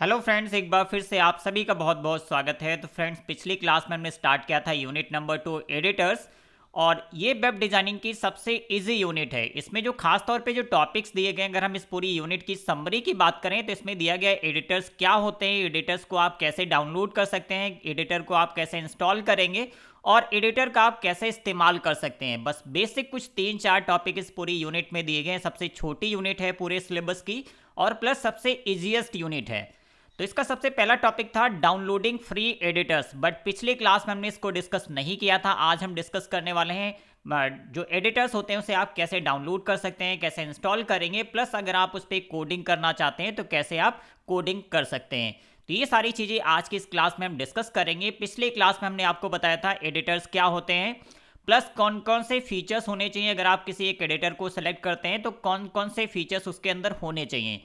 Hello friends, एक बार फिर से आप सभी का बहुत बहुत स्वागत है। तो फ्रेंड्स, पिछली क्लास में हमने स्टार्ट किया था यूनिट नंबर 2 एडिटर्स। और ये वेब डिज़ाइनिंग की सबसे इजी यूनिट है। इसमें जो खास तौर पे जो टॉपिक्स दिए गए हैं, अगर हम इस पूरी यूनिट की समरी की बात करें तो इसमें दिया गया है एडिटर्स क्या होते हैं, एडिटर्स को आप कैसे डाउनलोड कर सकते हैं, एडिटर को आप कैसे इंस्टॉल करेंगे और एडिटर का आप कैसे इस्तेमाल कर सकते हैं। बस बेसिक कुछ 3-4 टॉपिक इस पूरी यूनिट में दिए गए हैं। सबसे छोटी यूनिट है पूरे सिलेबस की और प्लस सबसे ईजीएस्ट यूनिट है। तो इसका सबसे पहला टॉपिक था डाउनलोडिंग फ्री एडिटर्स, बट पिछली क्लास में हमने इसको डिस्कस नहीं किया था। आज हम डिस्कस करने वाले हैं जो एडिटर्स होते हैं उसे आप कैसे डाउनलोड कर सकते हैं, कैसे इंस्टॉल करेंगे, प्लस अगर आप उस पर कोडिंग करना चाहते हैं तो कैसे आप कोडिंग कर सकते हैं। तो ये सारी चीज़ें आज की इस क्लास में हम डिस्कस करेंगे। पिछले क्लास में हमने आपको बताया था एडिटर्स क्या होते हैं, प्लस कौन कौन से फीचर्स होने चाहिए। अगर आप किसी एक एडिटर को सेलेक्ट करते हैं तो कौन कौन से फीचर्स उसके अंदर होने चाहिए,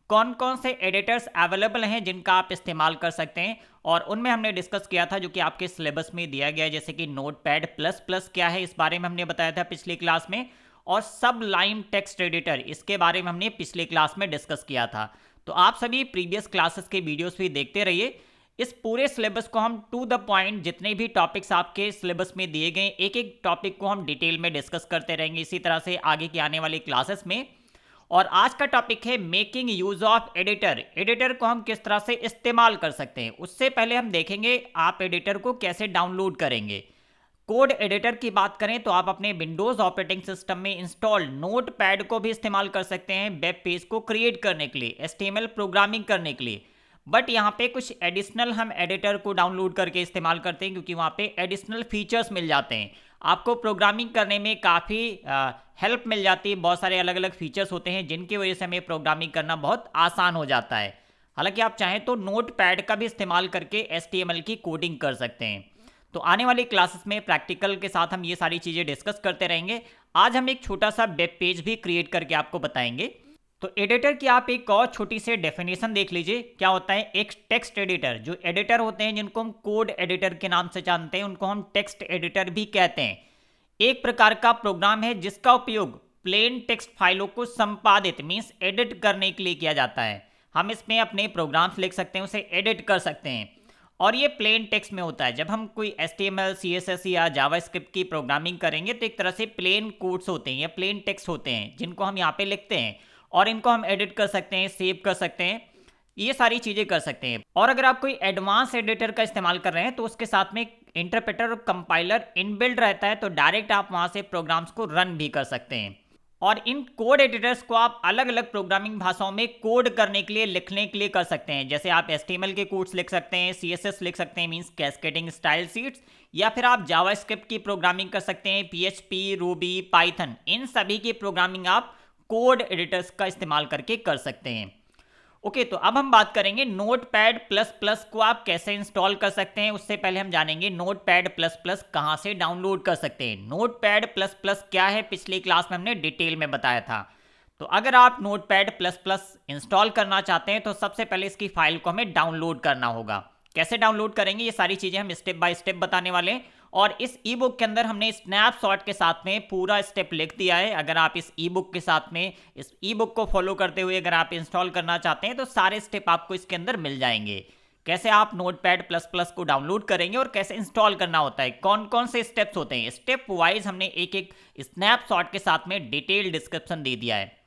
कौन कौन से एडिटर्स अवेलेबल हैं जिनका आप इस्तेमाल कर सकते हैं। और उनमें हमने डिस्कस किया था जो कि आपके सिलेबस में दिया गया है, जैसे कि नोटपैड प्लस प्लस क्या है इस बारे में हमने बताया था पिछली क्लास में, और सबलाइन टेक्स्ट एडिटर इसके बारे में हमने पिछली क्लास में डिस्कस किया था। तो आप सभी प्रीवियस क्लासेस के वीडियोस भी देखते रहिए। इस पूरे सिलेबस को हम टू द पॉइंट, जितने भी टॉपिक्स आपके सिलेबस में दिए गए एक एक टॉपिक को हम डिटेल में डिस्कस करते रहेंगे इसी तरह से आगे की आने वाली क्लासेस में। और आज का टॉपिक है making use of editor. Editor को हम किस तरह से इस्तेमाल कर सकते हैं। उससे पहले हम देखेंगे आप एडिटर को कैसे डाउनलोड करेंगे। कोड एडिटर की बात करें तो आप अपने विंडोज ऑपरेटिंग सिस्टम में इंस्टॉल नोटपैड को भी इस्तेमाल कर सकते हैं वेब पेज को क्रिएट करने के लिए, एचटीएमएल प्रोग्रामिंग करने के लिए। बट यहाँ पे कुछ एडिशनल हम एडिटर को डाउनलोड करके इस्तेमाल करते हैं क्योंकि वहाँ पे एडिशनल फीचर्स मिल जाते हैं। आपको प्रोग्रामिंग करने में काफ़ी हेल्प मिल जाती है। बहुत सारे अलग अलग फीचर्स होते हैं जिनकी वजह से हमें प्रोग्रामिंग करना बहुत आसान हो जाता है। हालांकि आप चाहें तो नोटपैड का भी इस्तेमाल करके एचटीएमएल की कोडिंग कर सकते हैं। तो आने वाली क्लासेस में प्रैक्टिकल के साथ हम ये सारी चीज़ें डिस्कस करते रहेंगे। आज हम एक छोटा सा वेब पेज भी क्रिएट करके आपको बताएंगे। तो एडिटर की आप एक और छोटी सी डेफिनेशन देख लीजिए। क्या होता है एक टेक्स्ट एडिटर। जो एडिटर होते हैं जिनको हम कोड एडिटर के नाम से जानते हैं उनको हम टेक्स्ट एडिटर भी कहते हैं। एक प्रकार का प्रोग्राम है जिसका उपयोग प्लेन टेक्स्ट फाइलों को संपादित मीन्स एडिट करने के लिए किया जाता है। हम इसमें अपने प्रोग्राम्स लिख सकते हैं, उसे एडिट कर सकते हैं और ये प्लेन टेक्स्ट में होता है। जब हम कोई HTML, CSS या जावास्क्रिप्ट की प्रोग्रामिंग करेंगे तो एक तरह से प्लेन कोड्स होते हैं या प्लेन टेक्स्ट होते हैं जिनको हम यहाँ पे लिखते हैं और इनको हम एडिट कर सकते हैं, सेव कर सकते हैं, ये सारी चीज़ें कर सकते हैं। और अगर आप कोई एडवांस एडिटर का इस्तेमाल कर रहे हैं तो उसके साथ में इंटरप्रेटर और कंपाइलर इनबिल्ट रहता है, तो डायरेक्ट आप वहाँ से प्रोग्राम्स को रन भी कर सकते हैं। और इन कोड एडिटर्स को आप अलग अलग प्रोग्रामिंग भाषाओं में कोड करने के लिए, लिखने के लिए कर सकते हैं। जैसे आप HTML के कोड्स लिख सकते हैं, CSS लिख सकते हैं मीन्स कैस्केडिंग स्टाइल शीट्स, या फिर आप जावास्क्रिप्ट की प्रोग्रामिंग कर सकते हैं, PHP, रूबी, पाइथन, इन सभी की प्रोग्रामिंग आप कोड एडिटर्स का इस्तेमाल करके कर सकते हैं। ओके, तो अब हम बात करेंगे नोटपैड प्लस प्लस को आप कैसे इंस्टॉल कर सकते हैं। उससे पहले हम जानेंगे नोटपैड प्लस प्लस कहाँ से डाउनलोड कर सकते हैं। नोटपैड प्लस प्लस क्या है पिछली क्लास में हमने डिटेल में बताया था। तो अगर आप नोटपैड प्लस प्लस इंस्टॉल करना चाहते हैं तो सबसे पहले इसकी फाइल को हमें डाउनलोड करना होगा। कैसे डाउनलोड करेंगे ये सारी चीज़ें हम स्टेप बाय स्टेप बताने वाले हैं। और इस ई बुक के अंदर हमने स्नैपशॉट के साथ में पूरा स्टेप लिख दिया है। अगर आप इस ई बुक के साथ में इस ई बुक को फॉलो करते हुए अगर आप इंस्टॉल करना चाहते हैं तो सारे स्टेप आपको इसके अंदर मिल जाएंगे। कैसे आप नोटपैड प्लस प्लस को डाउनलोड करेंगे और कैसे इंस्टॉल करना होता है, कौन कौन से स्टेप्स होते हैं, स्टेप वाइज हमने एक एक स्नैपशॉट के साथ में डिटेल डिस्क्रिप्शन दे दिया है।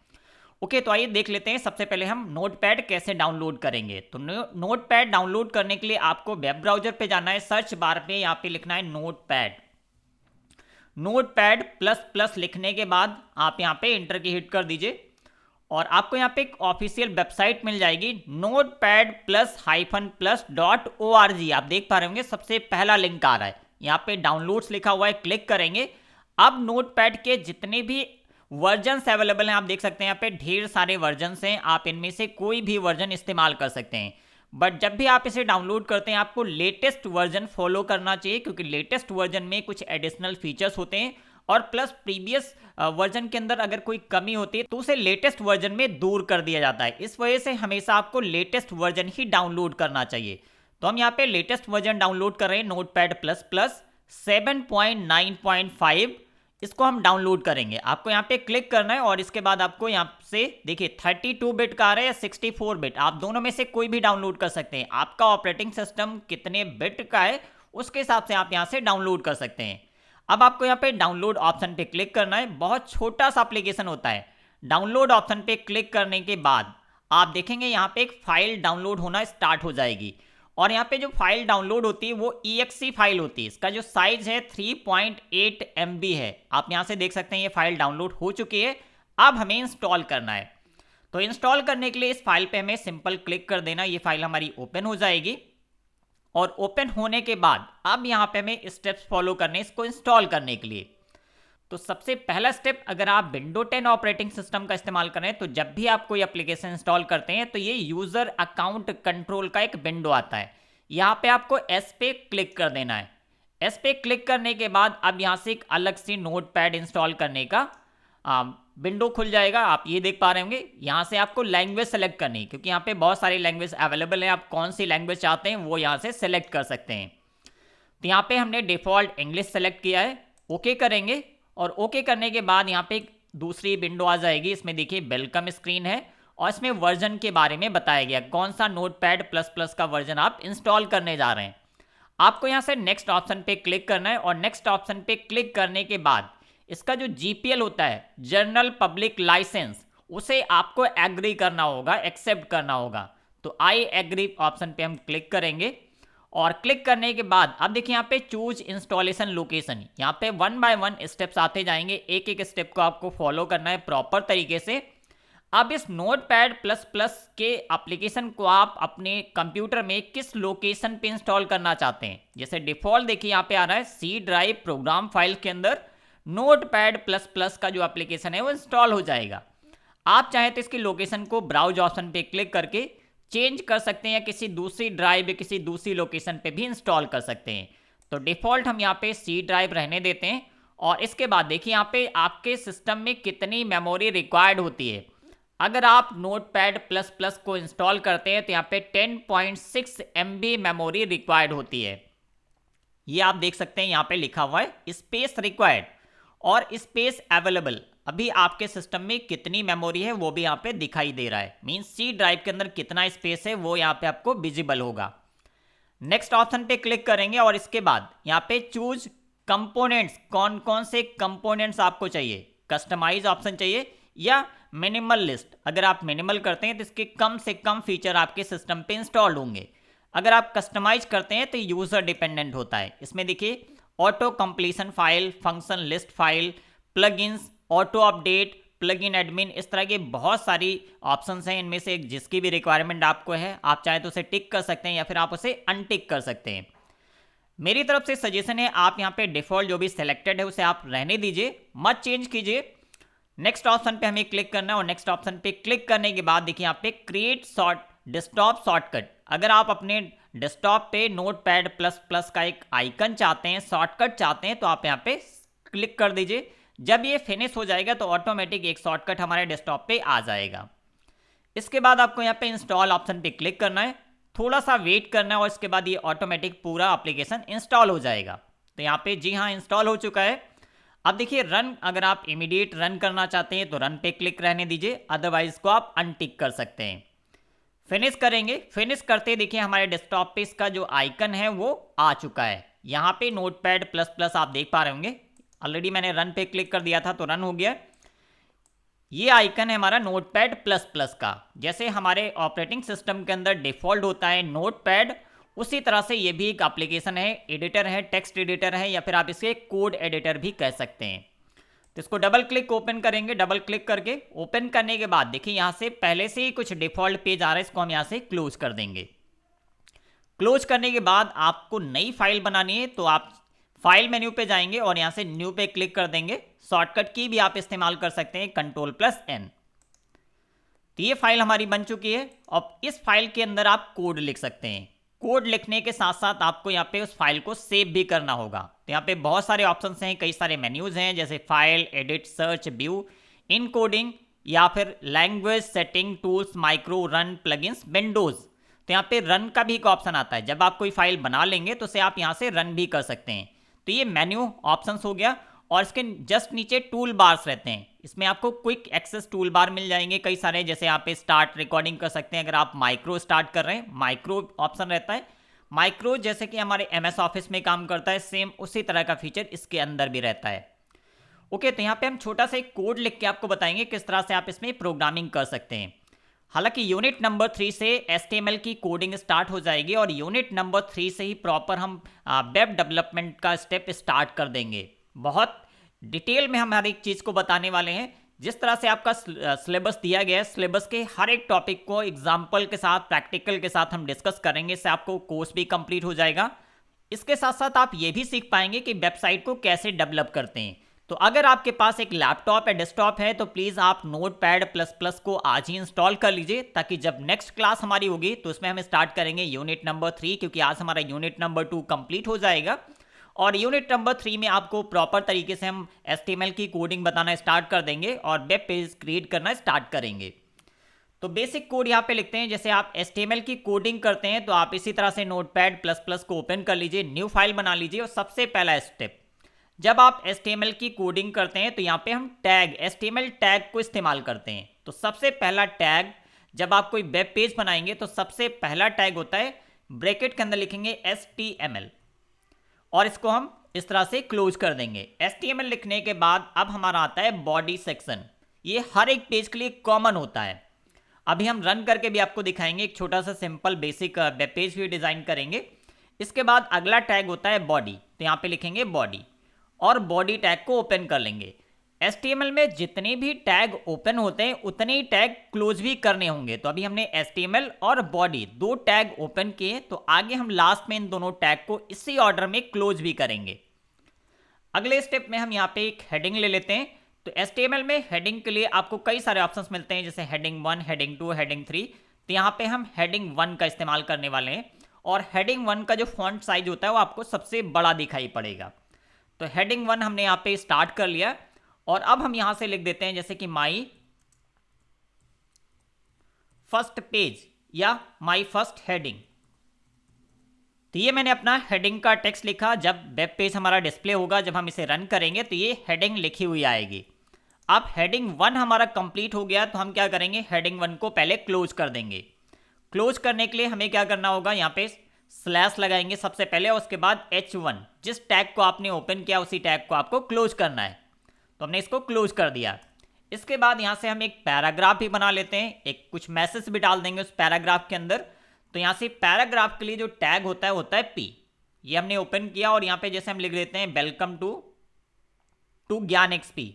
ओके, तो आइए देख लेते हैं सबसे पहले हम नोटपैड कैसे डाउनलोड करेंगे। तो नोटपैड डाउनलोड करने के लिए आपको वेब ब्राउजर पे जाना है, सर्च बार पे यहाँ पे लिखना है नोटपैड। नोटपैड प्लस प्लस लिखने के बाद आप यहाँ पे इंटर की हिट कर दीजिए और आपको यहाँ पे एक ऑफिशियल वेबसाइट मिल जाएगी notepad+-plus.org। आप देख पा रहे होंगे सबसे पहला लिंक आ रहा है, यहाँ पे डाउनलोड्स लिखा हुआ है, क्लिक करेंगे। अब नोटपैड के जितने भी वर्जन्स अवेलेबल हैं आप देख सकते हैं, यहाँ पे ढेर सारे वर्जन्स हैं, आप इनमें से कोई भी वर्जन इस्तेमाल कर सकते हैं। बट जब भी आप इसे डाउनलोड करते हैं आपको लेटेस्ट वर्जन फॉलो करना चाहिए क्योंकि लेटेस्ट वर्जन में कुछ एडिशनल फीचर्स होते हैं और प्लस प्रीवियस वर्जन के अंदर अगर कोई कमी होती है तो उसे लेटेस्ट वर्जन में दूर कर दिया जाता है। इस वजह से हमेशा आपको लेटेस्ट वर्जन ही डाउनलोड करना चाहिए। तो हम यहाँ पे लेटेस्ट वर्जन डाउनलोड कर रहे हैं नोटपैड प्लस प्लस 7.9.5। इसको हम डाउनलोड करेंगे। आपको यहाँ पे क्लिक करना है और इसके बाद आपको यहाँ से देखिए 32 बिट का आ रहा है या 64 बिट, आप दोनों में से कोई भी डाउनलोड कर सकते हैं। आपका ऑपरेटिंग सिस्टम कितने बिट का है उसके हिसाब से आप यहाँ से डाउनलोड कर सकते हैं। अब आपको यहाँ पे डाउनलोड ऑप्शन पे क्लिक करना है। बहुत छोटा सा एप्लीकेशन होता है। डाउनलोड ऑप्शन पे क्लिक करने के बाद आप देखेंगे यहाँ पे एक फाइल डाउनलोड होना स्टार्ट हो जाएगी और यहाँ पे जो फाइल डाउनलोड होती है वो EXE फाइल होती है। इसका जो साइज है 3.8 MB है। आप यहाँ से देख सकते हैं ये फाइल डाउनलोड हो चुकी है। अब हमें इंस्टॉल करना है। तो इंस्टॉल करने के लिए इस फाइल पे हमें सिंपल क्लिक कर देना, ये फाइल हमारी ओपन हो जाएगी और ओपन होने के बाद अब यहाँ पे हमें स्टेप्स फॉलो करने इसको इंस्टॉल करने के लिए। तो सबसे पहला स्टेप, अगर आप विंडो 10 ऑपरेटिंग सिस्टम का इस्तेमाल कर रहे हैं तो जब भी आप कोई एप्लीकेशन इंस्टॉल करते हैं तो ये यूजर अकाउंट कंट्रोल का एक विंडो आता है। यहाँ पे आपको एस पे क्लिक कर देना है। एस पे क्लिक करने के बाद अब यहाँ से एक अलग सी नोटपैड इंस्टॉल करने का विंडो खुल जाएगा। आप ये देख पा रहे होंगे। यहाँ से आपको लैंग्वेज सेलेक्ट करनी है क्योंकि यहाँ पे बहुत सारी लैंग्वेज अवेलेबल है। आप कौन सी लैंग्वेज चाहते हैं वो यहाँ से सेलेक्ट कर सकते हैं। तो यहाँ पे हमने डिफॉल्ट इंग्लिश सेलेक्ट किया है, ओके करेंगे और ओके करने के बाद यहाँ पे एक दूसरी विंडो आ जाएगी। इसमें देखिए वेलकम स्क्रीन है और इसमें वर्जन के बारे में बताया गया कौन सा नोटपैड प्लस प्लस का वर्जन आप इंस्टॉल करने जा रहे हैं। आपको यहाँ से नेक्स्ट ऑप्शन पे क्लिक करना है और नेक्स्ट ऑप्शन पे क्लिक करने के बाद इसका जो GPL होता है, जनरल पब्लिक लाइसेंस, उसे आपको एग्री करना होगा, एक्सेप्ट करना होगा। तो आई एग्री ऑप्शन पे हम क्लिक करेंगे और क्लिक करने के बाद अब देखिए यहाँ पे चूज इंस्टॉलेशन लोकेशन, यहाँ पे 1 बाय 1 स्टेप्स आते जाएंगे। एक एक स्टेप को आपको फॉलो करना है प्रॉपर तरीके से। अब इस नोटपैड प्लस प्लस के एप्लीकेशन को आप अपने कंप्यूटर में किस लोकेशन पे इंस्टॉल करना चाहते हैं, जैसे डिफॉल्ट देखिए यहाँ पे आ रहा है C ड्राइव प्रोग्राम फाइल के अंदर नोटपैड प्लस प्लस का जो एप्लीकेशन है वो इंस्टॉल हो जाएगा। आप चाहें तो इसकी लोकेशन को ब्राउज ऑप्शन पे क्लिक करके चेंज कर सकते हैं या किसी दूसरी ड्राइव या किसी दूसरी लोकेशन पे भी इंस्टॉल कर सकते हैं। तो डिफॉल्ट हम यहाँ पे C ड्राइव रहने देते हैं और इसके बाद देखिए यहाँ पे आपके सिस्टम में कितनी मेमोरी रिक्वायर्ड होती है। अगर आप नोटपैड प्लस प्लस को इंस्टॉल करते हैं तो यहाँ पे 10.6 MB मेमोरी रिक्वायर्ड होती है। ये आप देख सकते हैं यहाँ पे लिखा हुआ है स्पेस रिक्वायर्ड और स्पेस अवेलेबल। अभी आपके सिस्टम में कितनी मेमोरी है वो भी यहाँ पे दिखाई दे रहा है, मींस C ड्राइव के अंदर कितना स्पेस है वो यहाँ पे आपको विजिबल होगा। नेक्स्ट ऑप्शन पे क्लिक करेंगे और इसके बाद यहाँ पे चूज कंपोनेंट्स, कौन कौन से कंपोनेंट्स आपको चाहिए, कस्टमाइज ऑप्शन चाहिए या मिनिमल लिस्ट। अगर आप मिनिमल करते हैं तो इसके कम से कम फीचर आपके सिस्टम पे इंस्टॉल होंगे। अगर आप कस्टमाइज करते हैं तो यूजर डिपेंडेंट होता है। इसमें देखिए auto completion file, function list file, plugins, auto update, plugin admin, इस तरह के बहुत सारी ऑप्शंस हैं। इनमें से जिसकी भी रिक्वायरमेंट आपको है आप चाहे तो उसे टिक कर सकते हैं या फिर आप उसे अनटिक कर सकते हैं। मेरी तरफ से सजेशन है आप यहाँ पे डिफॉल्ट जो भी सिलेक्टेड है उसे आप रहने दीजिए, मत चेंज कीजिए। नेक्स्ट ऑप्शन पे हमें क्लिक करना है और नेक्स्ट ऑप्शन पे क्लिक करने के बाद देखिए यहाँ पे क्रिएट डेस्कटॉप शॉर्टकट। अगर आप अपने डेस्कटॉप पे नोटपैड प्लस प्लस का एक आइकन चाहते हैं, शॉर्टकट चाहते हैं, तो आप यहाँ पे क्लिक कर दीजिए। जब ये फिनिश हो जाएगा तो ऑटोमेटिक एक शॉर्टकट हमारे डेस्कटॉप पे आ जाएगा। इसके बाद आपको यहाँ पे इंस्टॉल ऑप्शन पे क्लिक करना है, थोड़ा सा वेट करना है और इसके बाद ये ऑटोमेटिक पूरा एप्लीकेशन इंस्टॉल हो जाएगा। तो यहाँ पे जी हाँ इंस्टॉल हो चुका है। अब देखिए रन, अगर आप इमीडिएट रन करना चाहते हैं तो रन पे क्लिक रहने दीजिए, अदरवाइज को आप अनटिक कर सकते हैं। फिनिश करेंगे, फिनिश करते देखिए हमारे डेस्कटॉप पे इसका जो आइकन है वो आ चुका है। यहाँ पे नोटपैड प्लस प्लस आप देख पा रहे होंगे, ऑलरेडी मैंने रन पे क्लिक कर दिया था तो रन हो गया। ये आइकन है हमारा नोटपैड प्लस प्लस का। जैसे हमारे ऑपरेटिंग सिस्टम के अंदर डिफॉल्ट होता है नोटपैड, उसी तरह से ये भी एक एप्लीकेशन है, एडिटर है, टेक्स्ट एडिटर है या फिर आप इसे कोड एडिटर भी कह सकते हैं। तो इसको डबल क्लिक ओपन करेंगे। डबल क्लिक करके ओपन करने के बाद देखिए यहाँ से पहले से ही कुछ डिफॉल्ट पेज आ रहा है, इसको हम यहाँ से क्लोज कर देंगे। क्लोज करने के बाद आपको नई फाइल बनानी है तो आप फाइल मेन्यू पे जाएंगे और यहाँ से न्यू पे क्लिक कर देंगे। शॉर्टकट की भी आप इस्तेमाल कर सकते हैं Ctrl+N। तो ये फाइल हमारी बन चुकी है। अब इस फाइल के अंदर आप कोड लिख सकते हैं। कोड लिखने के साथ साथ आपको यहाँ पे उस फाइल को सेव भी करना होगा। तो यहाँ पे बहुत सारे ऑप्शंस हैं, कई सारे मेन्यूज हैं, जैसे file, edit, search, view, encoding या फिर language setting, tools, micro, run, plugins, Windows. तो यहाँ पे रन का भी एक ऑप्शन आता है, जब आप कोई फाइल बना लेंगे तो उसे आप यहाँ से रन भी कर सकते हैं। तो ये मेन्यू ऑप्शंस हो गया और इसके जस्ट नीचे टूल बार्स रहते हैं। इसमें आपको क्विक एक्सेस टूल बार मिल जाएंगे कई सारे, जैसे यहाँ पे स्टार्ट रिकॉर्डिंग कर सकते हैं। अगर आप माइक्रो स्टार्ट कर रहे हैं, माइक्रो ऑप्शन रहता है। माइक्रो जैसे कि हमारे MS ऑफिस में काम करता है, सेम उसी तरह का फीचर इसके अंदर भी रहता है। ओके, तो यहाँ पे हम छोटा सा एक कोड लिख के आपको बताएंगे किस तरह से आप इसमें प्रोग्रामिंग कर सकते हैं। हालांकि यूनिट नंबर 3 से HTML की कोडिंग स्टार्ट हो जाएगी और यूनिट नंबर 3 से ही प्रॉपर हम वेब डेवलपमेंट का स्टेप स्टार्ट कर देंगे। बहुत डिटेल में हम हर एक चीज़ को बताने वाले हैं। जिस तरह से आपका सिलेबस दिया गया है, सिलेबस के हर एक टॉपिक को एग्जाम्पल के साथ, प्रैक्टिकल के साथ हम डिस्कस करेंगे। इससे आपको कोर्स भी कंप्लीट हो जाएगा। इसके साथ साथ आप ये भी सीख पाएंगे कि वेबसाइट को कैसे डेवलप करते हैं। तो अगर आपके पास एक लैपटॉप या डेस्कटॉप है तो प्लीज़ आप Notepad++ को आज ही इंस्टॉल कर लीजिए, ताकि जब नेक्स्ट क्लास हमारी होगी तो उसमें हम स्टार्ट करेंगे यूनिट नंबर 3, क्योंकि आज हमारा यूनिट नंबर 2 कंप्लीट हो जाएगा। और यूनिट नंबर 3 में आपको प्रॉपर तरीके से हम HTML की कोडिंग बताना स्टार्ट कर देंगे और वेब पेज क्रिएट करना स्टार्ट करेंगे। तो बेसिक कोड यहाँ पे लिखते हैं। जैसे आप HTML की कोडिंग करते हैं तो आप इसी तरह से Notepad++ को ओपन कर लीजिए, न्यू फाइल बना लीजिए। और सबसे पहला स्टेप, जब आप HTML की कोडिंग करते हैं तो यहाँ पे हम टैग, HTML टैग को इस्तेमाल करते हैं। तो सबसे पहला टैग, जब आप कोई वेब पेज बनाएंगे तो सबसे पहला टैग होता है, ब्रैकेट के अंदर लिखेंगे HTML और इसको हम इस तरह से क्लोज कर देंगे। HTML लिखने के बाद अब हमारा आता है बॉडी सेक्शन। ये हर एक पेज के लिए कॉमन होता है। अभी हम रन करके भी आपको दिखाएंगे, एक छोटा सा सिंपल बेसिक वेब पेज भी डिजाइन करेंगे। इसके बाद अगला टैग होता है बॉडी, तो यहाँ पे लिखेंगे बॉडी और बॉडी टैग को ओपन कर लेंगे। HTML में जितने भी टैग ओपन होते हैं उतने ही टैग क्लोज भी करने होंगे। तो अभी हमने HTML और बॉडी 2 टैग ओपन किए, तो आगे हम लास्ट में इन दोनों टैग को इसी ऑर्डर में क्लोज भी करेंगे। अगले स्टेप में हम यहाँ पे एक हेडिंग ले लेते हैं। तो HTML में हेडिंग के लिए आपको कई सारे ऑप्शंस मिलते हैं, जैसे हेडिंग 1, हेडिंग 2, हेडिंग 3। तो यहाँ पे हम हेडिंग 1 का इस्तेमाल करने वाले हैं और हेडिंग 1 का जो फॉन्ट साइज होता है वो आपको सबसे बड़ा दिखाई पड़ेगा। तो हेडिंग 1 हमने यहाँ पे स्टार्ट कर लिया और अब हम यहां से लिख देते हैं जैसे कि माई फर्स्ट पेज या माई फर्स्ट हेडिंग। तो ये मैंने अपना हेडिंग का टेक्स्ट लिखा। जब वेब पेज हमारा डिस्प्ले होगा, जब हम इसे रन करेंगे तो ये हेडिंग लिखी हुई आएगी। अब हेडिंग 1 हमारा कंप्लीट हो गया, तो हम क्या करेंगे, हेडिंग 1 को पहले क्लोज कर देंगे। क्लोज करने के लिए हमें क्या करना होगा, यहाँ पे स्लैश लगाएंगे सबसे पहले और उसके बाद H1, जिस टैग को आपने ओपन किया उसी टैग को आपको क्लोज करना है। तो हमने इसको क्लोज कर दिया। इसके बाद यहाँ से हम एक पैराग्राफ भी बना लेते हैं, एक कुछ मैसेज भी डाल देंगे उस पैराग्राफ के अंदर। तो यहाँ से पैराग्राफ के लिए जो टैग होता है P। ये हमने ओपन किया और यहाँ पे जैसे हम लिख देते हैं वेलकम टू ज्ञान XP।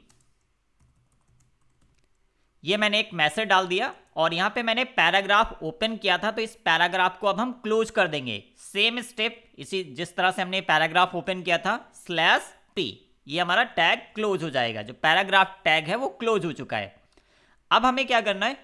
ये मैंने एक मैसेज डाल दिया और यहाँ पे मैंने पैराग्राफ ओपन किया था, तो इस पैराग्राफ को अब हम क्लोज कर देंगे। सेम स्टेप, इसी जिस तरह से हमने पैराग्राफ ओपन किया था, /P। ये हमारा टैग क्लोज हो जाएगा। जो पैराग्राफ टैग है वो क्लोज हो चुका है। अब हमें क्या करना है,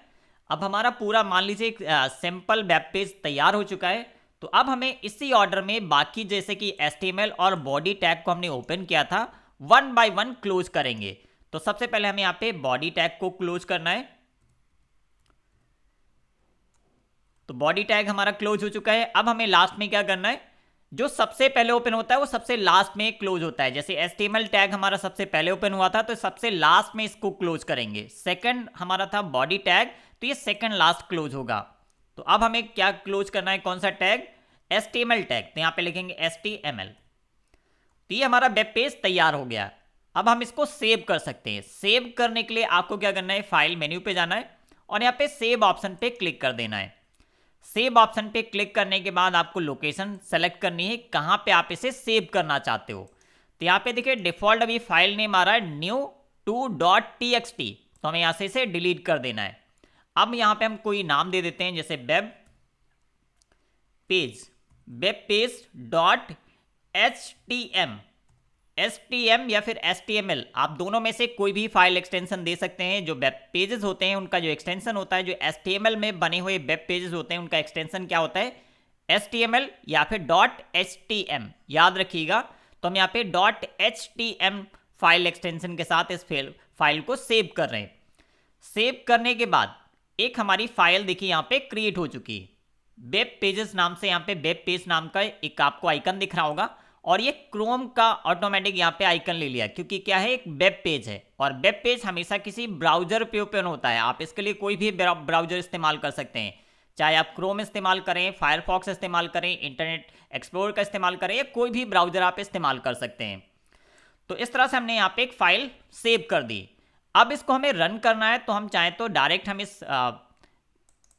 अब हमारा पूरा मान लीजिए एक सिंपल वेब पेज तैयार हो चुका है। तो अब हमें इसी ऑर्डर में बाकी जैसे कि HTML और बॉडी टैग को हमने ओपन किया था, 1 बाय 1 क्लोज करेंगे। तो सबसे पहले हमें यहाँ पे बॉडी टैग को क्लोज करना है। तो बॉडी टैग हमारा क्लोज हो चुका है। अब हमें लास्ट में क्या करना है, जो सबसे पहले ओपन होता है वो सबसे लास्ट में क्लोज होता है। जैसे HTML टैग हमारा सबसे पहले ओपन हुआ था, तो सबसे लास्ट में इसको क्लोज करेंगे। सेकंड हमारा था बॉडी टैग, तो ये सेकंड लास्ट क्लोज होगा। तो अब हमें क्या क्लोज करना है, कौन सा टैग, HTML टैग। तो यहाँ पे लिखेंगे HTML। तो ये हमारा वेब पेज तैयार हो गया। अब हम इसको सेव कर सकते हैं। सेव करने के लिए आपको क्या करना है, फाइल मेन्यू पे जाना है और यहाँ पे सेव ऑप्शन पे क्लिक कर देना है। सेव ऑप्शन पे क्लिक करने के बाद आपको लोकेशन सेलेक्ट करनी है, कहाँ पे आप इसे सेव करना चाहते हो। तो यहाँ पे देखिए डिफॉल्ट अभी फाइल नेम आ रहा है new2.txt, तो हमें यहाँ से इसे डिलीट कर देना है। अब यहाँ पे हम कोई नाम दे देते हैं, जैसे वेब पेज डॉट HTML या फिर HTML, आप दोनों में से कोई भी फाइल एक्सटेंशन दे सकते हैं। जो वेब पेजेस होते हैं उनका जो एक्सटेंशन होता है, जो HTML में बने हुए वेब पेजेस होते हैं उनका एक्सटेंशन क्या होता है, HTML या फिर .htm, याद रखिएगा। तो हम यहाँ पे .htm फाइल एक्सटेंशन के साथ इस फाइल को सेव कर रहे हैं। सेव करने के बाद एक हमारी फाइल देखिए यहाँ पे क्रिएट हो चुकी है। वेब पेजेस नाम से यहाँ पे वेब पेज नाम का एक आपको आइकन दिख रहा होगा और ये क्रोम का ऑटोमेटिक यहाँ पे आइकन ले लिया, क्योंकि क्या है, एक वेब पेज है और वेब पेज हमेशा किसी ब्राउजर पे ओपन होता है। आप इसके लिए कोई भी ब्राउजर इस्तेमाल कर सकते हैं, चाहे आप क्रोम इस्तेमाल करें, फायरफॉक्स इस्तेमाल करें, इंटरनेट एक्सप्लोरर का इस्तेमाल करें, या कोई भी ब्राउजर आप इस्तेमाल कर सकते हैं। तो इस तरह से हमने यहाँ पे एक फाइल सेव कर दी। अब इसको हमें रन करना है, तो हम चाहें तो डायरेक्ट हम इस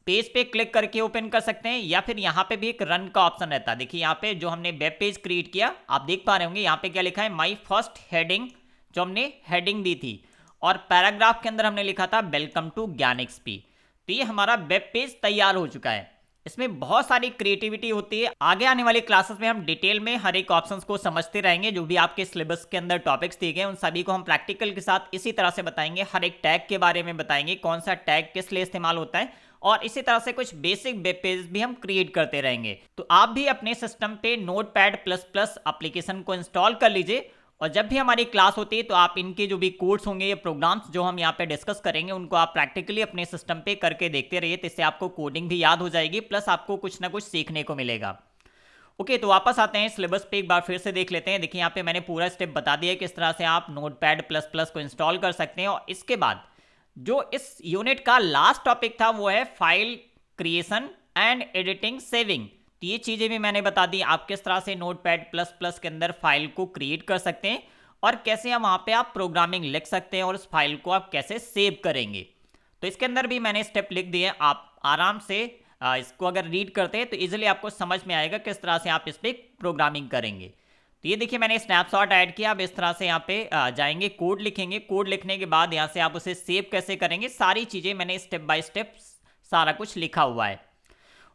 पेज पे क्लिक करके ओपन कर सकते हैं, या फिर यहाँ पे भी एक रन का ऑप्शन रहता है। देखिए यहाँ पे जो हमने वेब पेज क्रिएट किया, आप देख पा रहे होंगे यहाँ पे क्या लिखा है, माई फर्स्ट हेडिंग, जो हमने हेडिंग दी थी, और पैराग्राफ के अंदर हमने लिखा था वेलकम टू ज्ञान एक्सपी। तो ये हमारा वेब पेज तैयार हो चुका है। इसमें बहुत सारी क्रिएटिविटी होती है। आगे आने वाली क्लासेस में हम डिटेल में हर एक ऑप्शंस को समझते रहेंगे। जो भी आपके सिलेबस के अंदर टॉपिक्स दिए गए उन सभी को हम प्रैक्टिकल के साथ इसी तरह से बताएंगे। हर एक टैग के बारे में बताएंगे, कौन सा टैग किस लिए इस्तेमाल होता है, और इसी तरह से कुछ बेसिक वेब पेज भी हम क्रिएट करते रहेंगे। तो आप भी अपने सिस्टम पे नोटपैड प्लस प्लस एप्लीकेशन को इंस्टॉल कर लीजिए, और जब भी हमारी क्लास होती है तो आप इनके जो भी कोड्स होंगे या प्रोग्राम्स जो हम यहाँ पे डिस्कस करेंगे उनको आप प्रैक्टिकली अपने सिस्टम पे करके देखते रहिए। तो इससे आपको कोडिंग भी याद हो जाएगी, प्लस आपको कुछ ना कुछ सीखने को मिलेगा। ओके, तो वापस आते हैं सिलेबस पे, एक बार फिर से देख लेते हैं। देखिए यहाँ पे मैंने पूरा स्टेप बता दिया किस तरह से आप नोटपैड प्लस प्लस को इंस्टॉल कर सकते हैं। और इसके बाद जो इस यूनिट का लास्ट टॉपिक था वो है file creation and editing saving. तो ये चीज़ें भी मैंने बता दी, आप किस तरह से नोटपैड प्लस प्लस के अंदर फाइल को क्रिएट कर सकते हैं, और कैसे हम वहाँ पे आप प्रोग्रामिंग लिख सकते हैं, और उस फाइल को आप कैसे सेव करेंगे। तो इसके अंदर भी मैंने स्टेप लिख दिए, आप आराम से इसको अगर रीड करते हैं तो इजीली आपको समझ में आएगा किस तरह से आप इस पर प्रोग्रामिंग करेंगे। तो ये देखिए मैंने स्नैपशॉट ऐड किया। अब इस तरह से यहाँ पे जाएंगे, कोड लिखेंगे, कोड लिखने के बाद यहाँ से आप उसे सेव कैसे करेंगे, सारी चीज़ें मैंने स्टेप बाय स्टेप सारा कुछ लिखा हुआ है।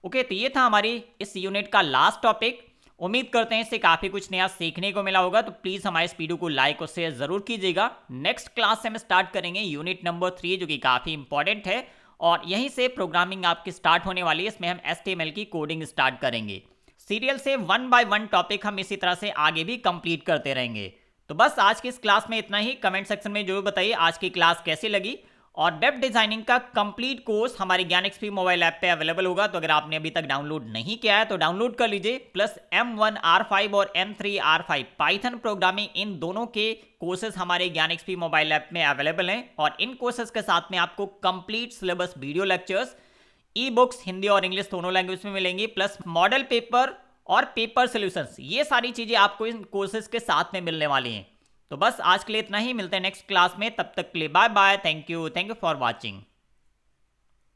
ओके, तो ये था हमारी इस यूनिट का लास्ट टॉपिक। उम्मीद करते हैं इससे काफ़ी कुछ नया सीखने को मिला होगा। तो प्लीज़ हमारे इस वीडियो को लाइक और शेयर ज़रूर कीजिएगा। नेक्स्ट क्लास से हम स्टार्ट करेंगे यूनिट नंबर 3, जो कि काफ़ी इंपॉर्टेंट है, और यहीं से प्रोग्रामिंग आपकी स्टार्ट होने वाली है। इसमें हम HTML की कोडिंग स्टार्ट करेंगे। सीरियल से 1 बाय 1 टॉपिक हम इसी तरह से आगे भी कंप्लीट करते रहेंगे। तो बस आज की इस क्लास में इतना ही। कमेंट सेक्शन में जरूर बताइए आज की क्लास कैसी लगी। और वेब डिजाइनिंग का कंप्लीट कोर्स हमारे ज्ञान एक्सपी मोबाइल ऐप पे अवेलेबल होगा। तो अगर आपने अभी तक डाउनलोड नहीं किया है तो डाउनलोड कर लीजिए। प्लस M1R5 और M3R5 पाइथन प्रोग्रामिंग, इन दोनों के कोर्सेज हमारे ज्ञान एक्सपी मोबाइल ऐप में अवेलेबल हैं। और इन कोर्सेज के साथ में आपको complete syllabus video lectures, e books Hindi और इंग्लिश दोनों लैंग्वेज में मिलेंगी, प्लस मॉडल पेपर और पेपर सोल्यूशंस। ये सारी चीजें आपको इन कोर्सेज के साथ में मिलने वाली हैं। तो बस आज के लिए इतना ही, मिलते हैं नेक्स्ट क्लास में। तब तक के लिए bye bye, thank you for watching.